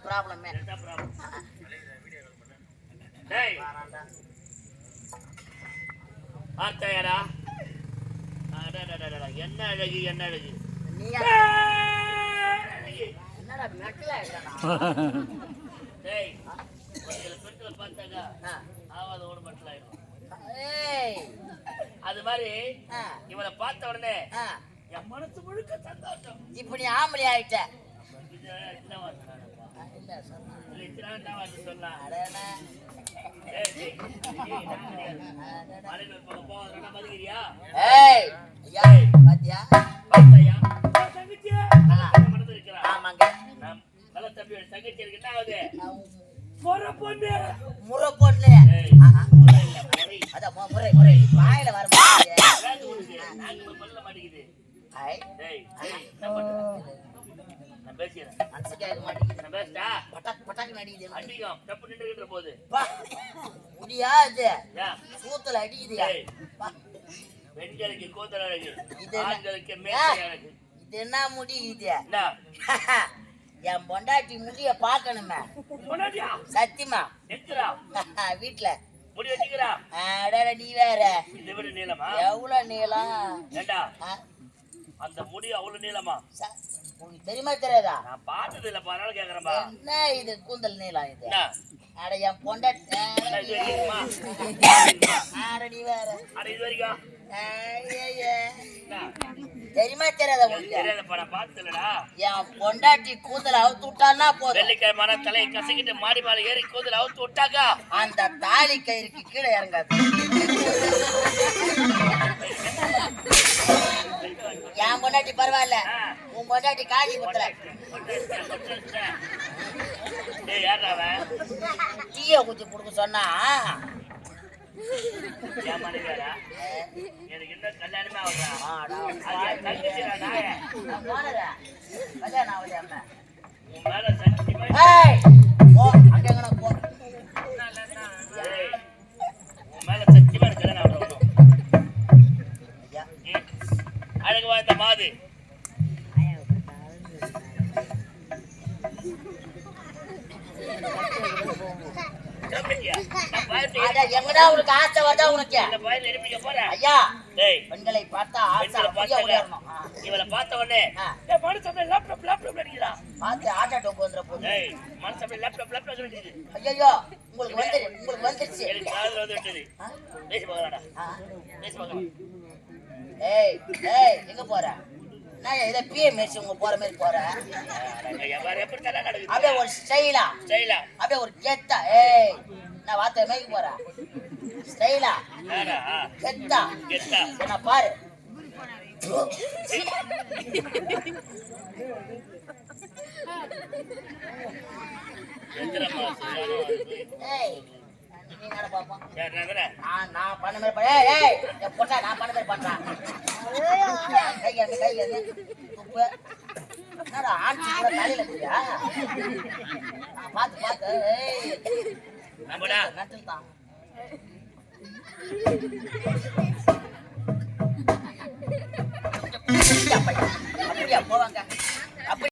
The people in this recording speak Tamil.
ப்ராப்ளமே. டேய் ஆத்தையாடா என்ன அழகு என்ன அழகு நீ என்னடா மெட்டல டேய் பெண்களை பார்த்தாக்கா ஆவாத ஓடு மெட்டல் ஆயிடும். அது மாதிரி இவனை பார்த்த உடனே என் மனசு முழுக்க சந்தோஷம். இப்படி ஆம்பளை ஆயிட்ட சொல்லலாம். வாயில வர முடியாது சூத்துல அடிக்குது. பெண்களுக்கு கூந்தல் அழகு, ஆண்களுக்கு இது என்ன முடி இது? என் பொண்டாட்டி முடிய பாக்கணுமே சத்தியமா வீட்டுல முடி வச்சுக்கிறா. நீ வேற நீளமா எவ்வளவு நீளம் அந்த முடி அவ்வளவு நீளமா உனக்கு தெரியுமா தெரியாதா? நான் பார்த்தது இல்ல, பரவாயில்ல கேக்குறேன்பா. என்ன இது கூந்தல் நீளம் இது? அட என் பொண்டாட்டி நீ வேற இது வரைக்கும் தெரியுமா தெரியாதா உனக்கு? நான் பார்த்ததுலடா. என் பொண்டாட்டி கூந்தல் அவுத்து விட்டான்னா போதும், வெள்ளிக்கிழமை தலையை கசக்கிட்டு மாடி மேல ஏறி கூந்தல் அவுத்து விட்டாக்கா அந்த தாலி கயிறுக்கு கீழே இறங்காது. என் பொண்டாட்டி பரவாயில்ல, உன் பொண்டாட்டி காஞ்சி குத்துற டீய குத்தி கொடுக்க சொன்னா எனக்கு இன்னும் கல்யாணமே ஆகுதா? கல்யாணம் ஆகுது உன் மேல சத்தியமா உன் மேல சத்தியமா கல்யாணம் ஆகணும். அழகு வாழ்ந்த மாது எங்கடா உனக்கு ஆசை வருதா? உனக்கு ஐயா பெண்களை பார்த்தா இவளை பார்த்த உடனே பார்த்து ஆட்டோ டோப்பு வந்துற போது மனசு ஐயோ உங்களுக்கு வந்துருச்சு. ஏய் ஏய் எங்க போற? நான் இதை பிஎம்எஸ் உங்க போற மாதிரி போற அப்படியே ஒரு ஸ்டைலா அப்படியே ஒரு கெத்தா. ஏய் நான் வார்த்தை மேய்க்க போறேன் ஸ்டைலா கெத்தா என்ன பாரு. நான் பண்ண மாதிரி போட்டா நான் பண்ண மாதிரி பண்றேன். கை உப்பு ஆட்சி கூட தலையில இருக்குதா? பார்த்து நட்டில் தான் அப்படியா போவாங்க.